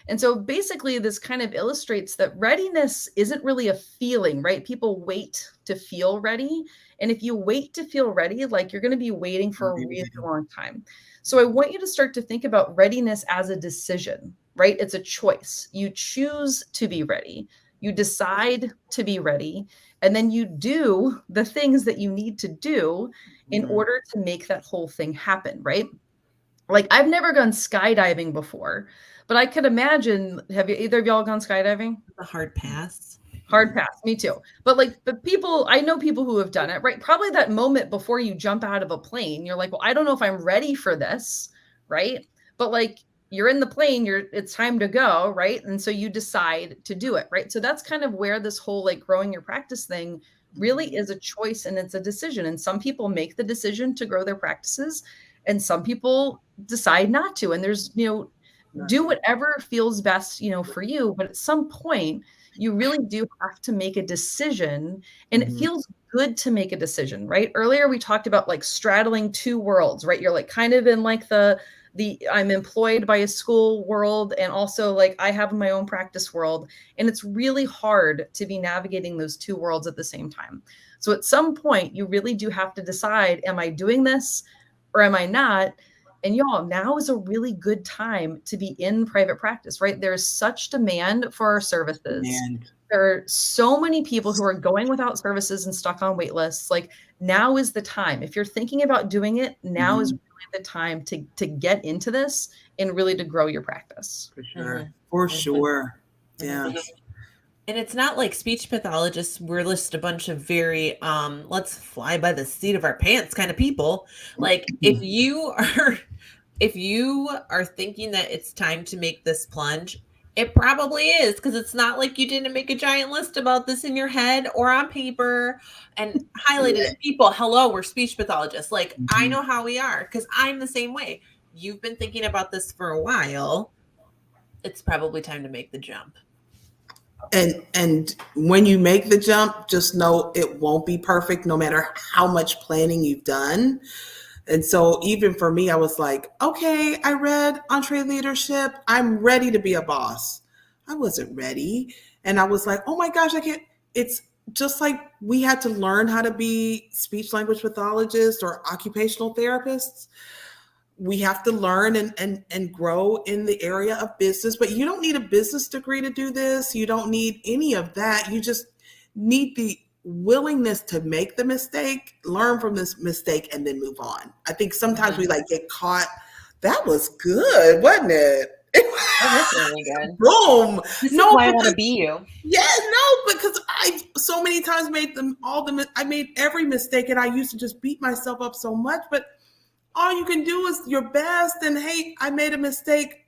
And so basically, this kind of illustrates that readiness isn't really a feeling, right? People wait to feel ready. And if you wait to feel ready, like you're going to be waiting for a really long time. So I want you to start to think about readiness as a decision, right? It's a choice. You choose to be ready, you decide to be ready, and then you do the things that you need to do in Mhm. order to make that whole thing happen, right? Like I've never gone skydiving before, but I could imagine, have you either of y'all gone skydiving? The hard pass. Hard pass, me too. But like the people, I know people who have done it, right? Probably that moment before you jump out of a plane, you're like, well, I don't know if I'm ready for this, right? But like you're in the plane, it's time to go, right? And so you decide to do it, right? So that's kind of where this whole like growing your practice thing really is a choice and it's a decision. And some people make the decision to grow their practices and some people decide not to. And there's, Not do to. whatever feels best, for you, but at some point you really do have to make a decision and it Mhm. feels good to make a decision, right? Earlier we talked about like straddling two worlds, right? You're like kind of in like the I'm employed by a school world and also like I have my own practice world, and it's really hard to be navigating those two worlds at the same time. So at some point you really do have to decide, am I doing this or am I not? And y'all, now is a really good time to be in private practice, right? There's such demand for our services. And There are so many people who are going without services and stuck on wait lists. Like now is the time. If you're thinking about doing it, now is mhm, really the time to get into this and really to grow your practice. for sure. Mhm. For Mhm. sure. Mhm. Yes. And it's not like speech pathologists we're list a bunch of very let's fly by the seat of our pants kind of people. Like if you are thinking that it's time to make this plunge, it probably is, because it's not like you didn't make a giant list about this in your head or on paper and highlighted it. People, hello, we're speech pathologists. Like I Mhm. know how we are because I'm the same way. You've been thinking about this for a while. It's probably time to make the jump. And when you make the jump, just know it won't be perfect no matter how much planning you've done. And so even for me, I was like, okay, I read Entree Leadership. I'm ready to be a boss. I wasn't ready. And I was like, oh my gosh, I can't. It's just like we had to learn how to be speech language pathologists or occupational therapists. We have to learn and grow in the area of business, but you don't need a business degree to do this. You don't need any of that. You just need the willingness to make the mistake, learn from this mistake, and then move on. I think sometimes we like get caught. That was good, wasn't it? That is really good. Boom. This No, is why I because- want to be you. Yeah, no, because I so many times I made every mistake, and I used to just beat myself up so much. But all you can do is your best. And hey, I made a mistake.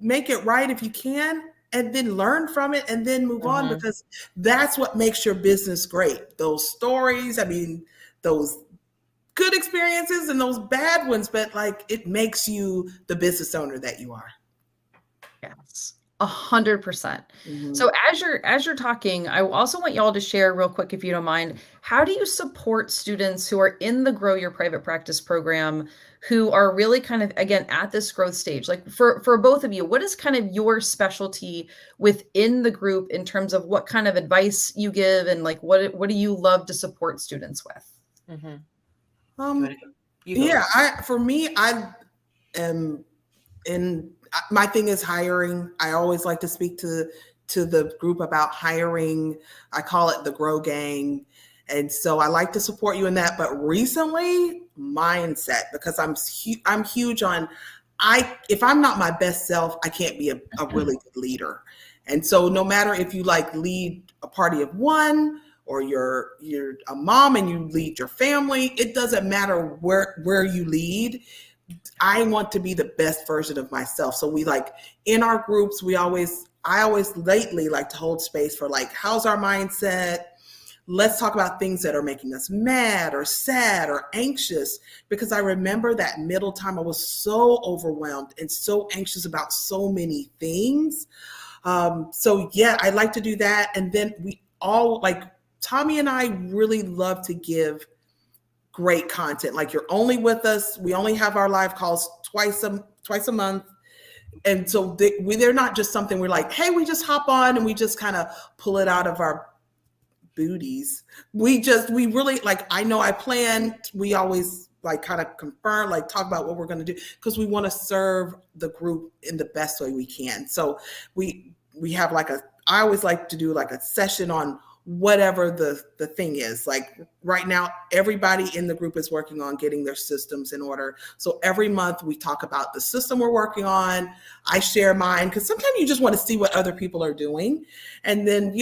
Make it right if you can, and then learn from it, and then move on, because that's what makes your business great. Those stories, I mean, those good experiences and those bad ones, but like it makes you the business owner that you are. Yes. 100%. So as you're talking, I also want y'all to share real quick, if you don't mind, how do you support students who are in the Grow Your Private Practice program, who are really kind of, again, at this growth stage? Like for both of you, what is kind of your specialty within the group in terms of what kind of advice you give, and like what do you love to support students with? For me, I am my thing is hiring. I always like to speak to the group about hiring. I call it the Grow Gang. And so I like to support you in that. But recently, mindset, because I'm huge on, if I'm not my best self, I can't be a really good leader. And so no matter if you like lead a party of one, or you're a mom and you lead your family, it doesn't matter where you lead. I want to be the best version of myself. So we like in our groups, I always lately like to hold space for like, how's our mindset? Let's talk about things that are making us mad or sad or anxious, because I remember that middle time I was so overwhelmed and so anxious about so many things. So yeah, I like to do that. And then we all, like Tami and I, really love to give great content. Like, you're only with us. We only have our live calls twice a month. And so they're not just something we're like, hey, we just hop on and we just kind of pull it out of our booties. We really, like, I know I planned. We always like kind of confirm, like talk about what we're going to do, because we want to serve the group in the best way we can. So we have I always like to do like a session on whatever the thing is. Like right now, everybody in the group is working on getting their systems in order. So every month we talk about the system we're working on. I share mine, because sometimes you just want to see what other people are doing. And then,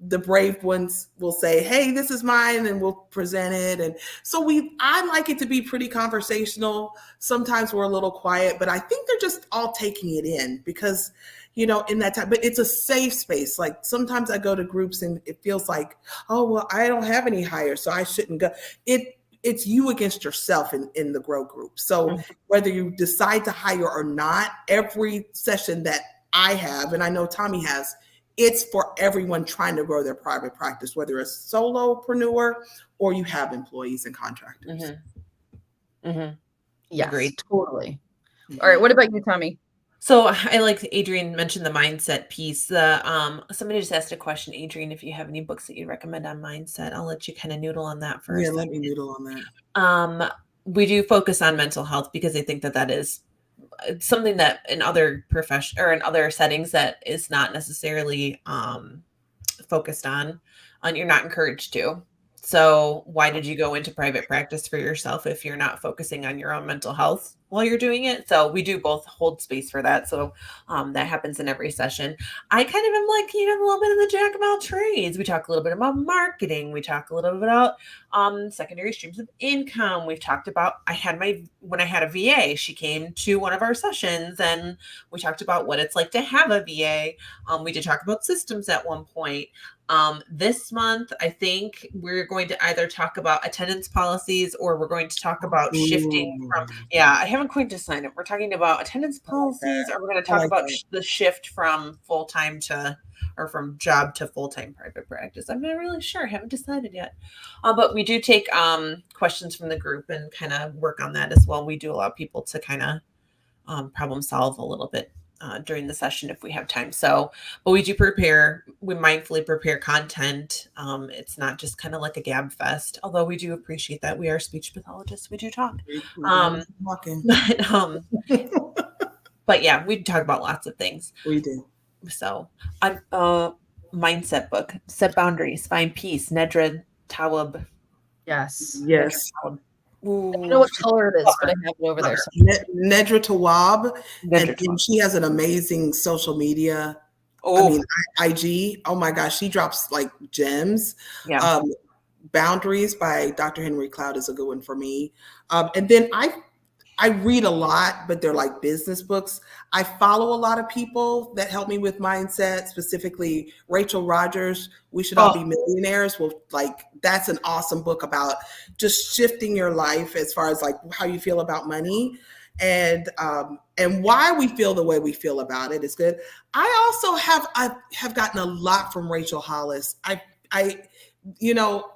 the brave ones will say, hey, this is mine, and we'll present it. And so I like it to be pretty conversational. Sometimes we're a little quiet, but I think they're just all taking it in, because in that time, but it's a safe space. Like sometimes I go to groups and it feels like, oh, well, I don't have any hires, so I shouldn't go. It's you against yourself in the Grow group. So whether you decide to hire or not, every session that I have, and I know Tami has, it's for everyone trying to grow their private practice, whether it's solopreneur or you have employees and contractors. Yes, Agreed. totally. All right, what about you, Tami? So I like Adrienne mentioned the mindset piece. Somebody just asked a question, Adrienne, if you have any books that you recommend on mindset. I'll let you kind of noodle on that first. Yeah, let me noodle on that. We do focus on mental health, because I think that is something that in other profession or in other settings that is not necessarily focused on you're not encouraged to. So why did you go into private practice for yourself if you're not focusing on your own mental health while you're doing it? So we do both hold space for that. So that happens in every session. I kind of am like, a little bit of the jack of all trades. We talk a little bit about marketing. We talk a little bit about secondary streams of income. We've talked about, when I had a VA, she came to one of our sessions and we talked about what it's like to have a VA. We did talk about systems at one point. This month, I think we're going to either talk about attendance policies, or we're going to talk about shifting from, I haven't quite decided. We're talking about attendance policies, or we're going to talk about the shift from full-time or from job to full-time private practice. I'm not really sure. I haven't decided yet. But we do take questions from the group and kind of work on that as well. We do allow people to kind of problem solve a little bit during the session if we have time. So, but we mindfully prepare content. It's not just kind of like a gab fest, although we do appreciate that. We are speech pathologists. We do talk. But yeah, we talk about lots of things. We do. So mindset book, Set Boundaries, Find Peace, Nedra Tawwab. Yes. Yes. Tawwab. I don't Ooh, know what color it is, but I Lover. have it over there. So. Nedra Tawwab, Nedra and Tawwab. she has an amazing social media. I Oh, mean, IG. Oh my gosh, she drops like gems. yeah. Boundaries by Dr. Henry Cloud is a good one for me. And then I read a lot, but they're like business books. I follow a lot of people that help me with mindset, specifically Rachel Rogers, We Should All Oh, Be Millionaires. Well, like that's an awesome book about just shifting your life as far as like how you feel about money and why we feel the way we feel about it is good. I have gotten a lot from Rachel Hollis. I you know,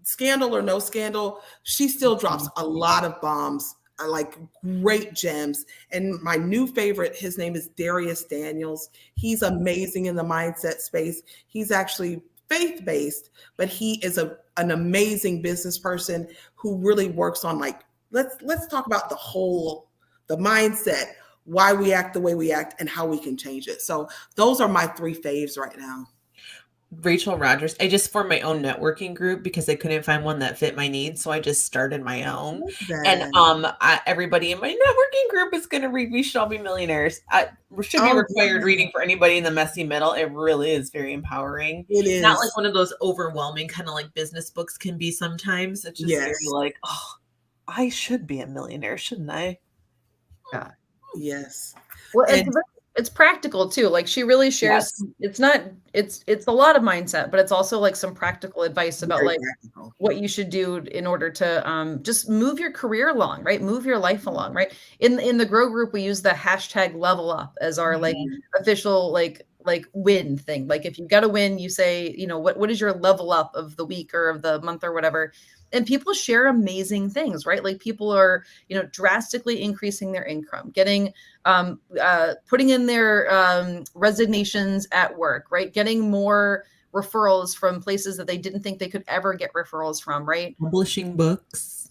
scandal or no scandal, she still drops a lot of bombs, like great gems. And my new favorite, his name is Darius Daniels. He's amazing in the mindset space. He's actually faith-based, but he is an amazing business person who really works on like, let's talk about the mindset, why we act the way we act and how we can change it. So those are my three faves right now. Rachel Rogers. I just formed my own networking group because I couldn't find one that fit my needs, so I just started my own. And everybody in my networking group is going to read "We Should All Be Millionaires." Should be required reading for anybody in the messy middle. It really is very empowering. It is not like one of those overwhelming kind of like business books can be sometimes. It's just very like, oh, I should be a millionaire, shouldn't I? Yeah. Yes. Well, it's practical too. Like she really shares. Yes. It's a lot of mindset, but it's also like some practical advice about like what you should do in order to just move your career along, right? Move your life along, right? In the Grow group, we use the hashtag level up as our like official like win thing. Like if you got to win, you say, you know, what is your level up of the week or of the month or whatever. And people share amazing things, right? Like people are, you know, drastically increasing their income, getting putting in their resignations at work, right? Getting more referrals from places that they didn't think they could ever get referrals from, right? Publishing books,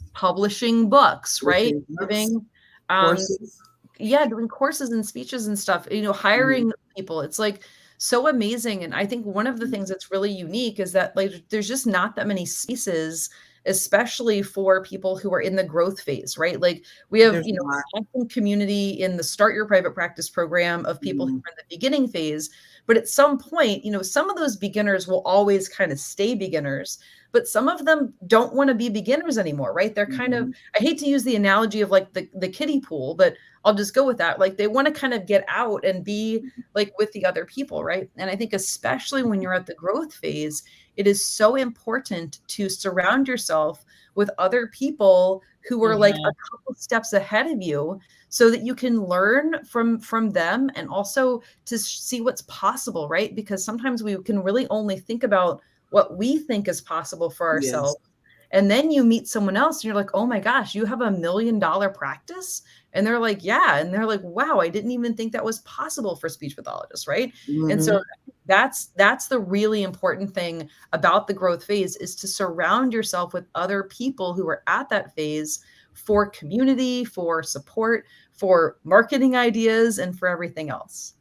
right? Giving, courses. Doing courses and speeches and stuff, you know, hiring people. It's like so amazing. And I think one of the things that's really unique is that like there's just not that many spaces, especially for people who are in the growth phase, right? Like we have, you know, awesome community in the Start Your Private Practice program of people who are in the beginning phase. But at some point, you know, some of those beginners will always kind of stay beginners, but some of them don't want to be beginners anymore, right? They're kind of, I hate to use the analogy of like the kiddie pool, but I'll just go with that. Like they want to kind of get out and be like with the other people, right? And I think especially when you're at the growth phase, it is so important to surround yourself with other people who are like a couple steps ahead of you so that you can learn from them and also to see what's possible, right? Because sometimes we can really only think about what we think is possible for ourselves. Yes. And then you meet someone else and you're like, oh my gosh, you have $1 million practice? And they're like, yeah. And they're like, wow, I didn't even think that was possible for speech pathologists, right? And so that's the really important thing about the growth phase is to surround yourself with other people who are at that phase for community, for support, for marketing ideas, and for everything else.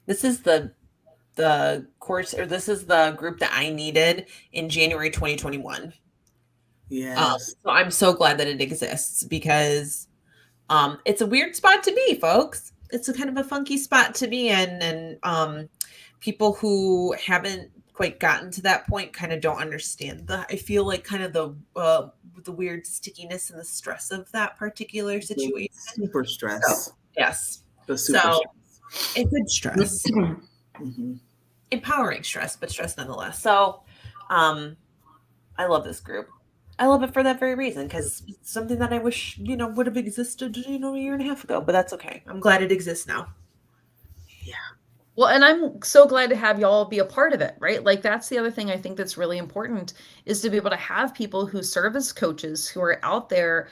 This is the course, or this is the group that I needed in January 2021. Yes. So I'm so glad that it exists because it's a weird spot to be, folks. It's a kind of a funky spot to be in. And people who haven't quite gotten to that point kind of don't understand I feel like kind of the weird stickiness and the stress of that particular situation. Super stress. So, yes. Stress. A good stress. Empowering stress, but stress nonetheless. So I love this group. I love it for that very reason, because it's something that I wish, you know, would have existed, you know, a year and a half ago, but that's okay. I'm glad it exists now. Yeah. Well, and I'm so glad to have y'all be a part of it, right? Like that's the other thing I think that's really important is to be able to have people who serve as coaches who are out there,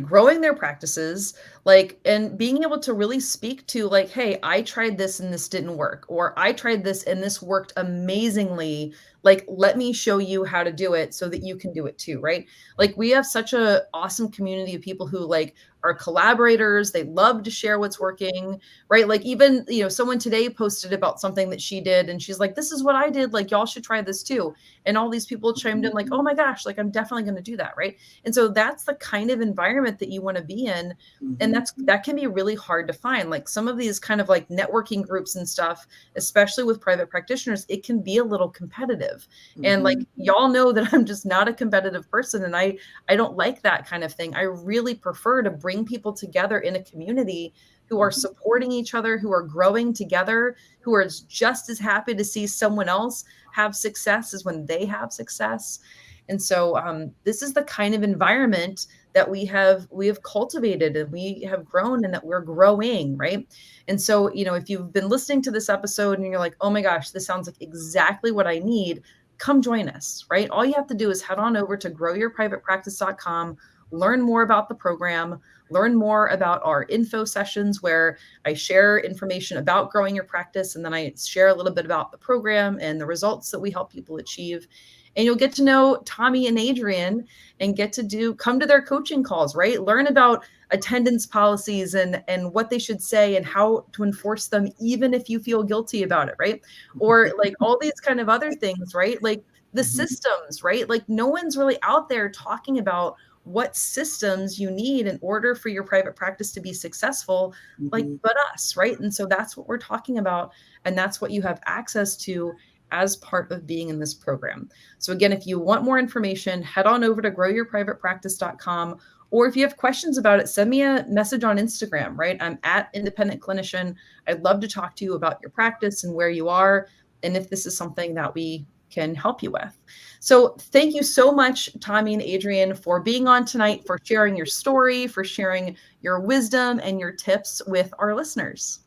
growing their practices, like, and being able to really speak to like, hey, I tried this and this didn't work, or I tried this and this worked amazingly. Like, let me show you how to do it so that you can do it too, right? Like, we have such a awesome community of people who like are collaborators. They love to share what's working, right? Like, even, you know, someone today posted about something that she did and she's like, this is what I did. Like, y'all should try this too. And all these people chimed in like, oh my gosh, like I'm definitely going to do that, right? And so that's the kind of environment that you want to be in. And that can be really hard to find. Like some of these kind of like networking groups and stuff, especially with private practitioners, it can be a little competitive. And like y'all know that I'm just not a competitive person, and I don't like that kind of thing. I really prefer to bring people together in a community who are supporting each other, who are growing together, who are just as happy to see someone else have success as when they have success. And so this is the kind of environment that we have cultivated and we have grown and that we're growing, right? And so, you know, if you've been listening to this episode and you're like, oh my gosh, this sounds like exactly what I need, come join us, right? All you have to do is head on over to growyourprivatepractice.com, learn more about the program, learn more about our info sessions where I share information about growing your practice, and then I share a little bit about the program and the results that we help people achieve. And you'll get to know Tami and Adrienne and get to come to their coaching calls, right? Learn about attendance policies and what they should say and how to enforce them, even if you feel guilty about it, right? Or like all these kind of other things, right? Like the systems, right? Like no one's really out there talking about what systems you need in order for your private practice to be successful, like but us, right? And so that's what we're talking about, and that's what you have access to as part of being in this program. So again, if you want more information, head on over to growyourprivatepractice.com, or if you have questions about it, send me a message on Instagram, right? I'm at Independent Clinician. I'd love to talk to you about your practice and where you are, and if this is something that we can help you with. So thank you so much, Tami and Adrienne, for being on tonight, for sharing your story, for sharing your wisdom and your tips with our listeners.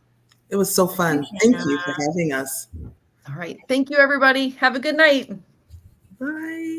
It was so fun. Thank you for having us. All right. Thank you, everybody. Have a good night. Bye.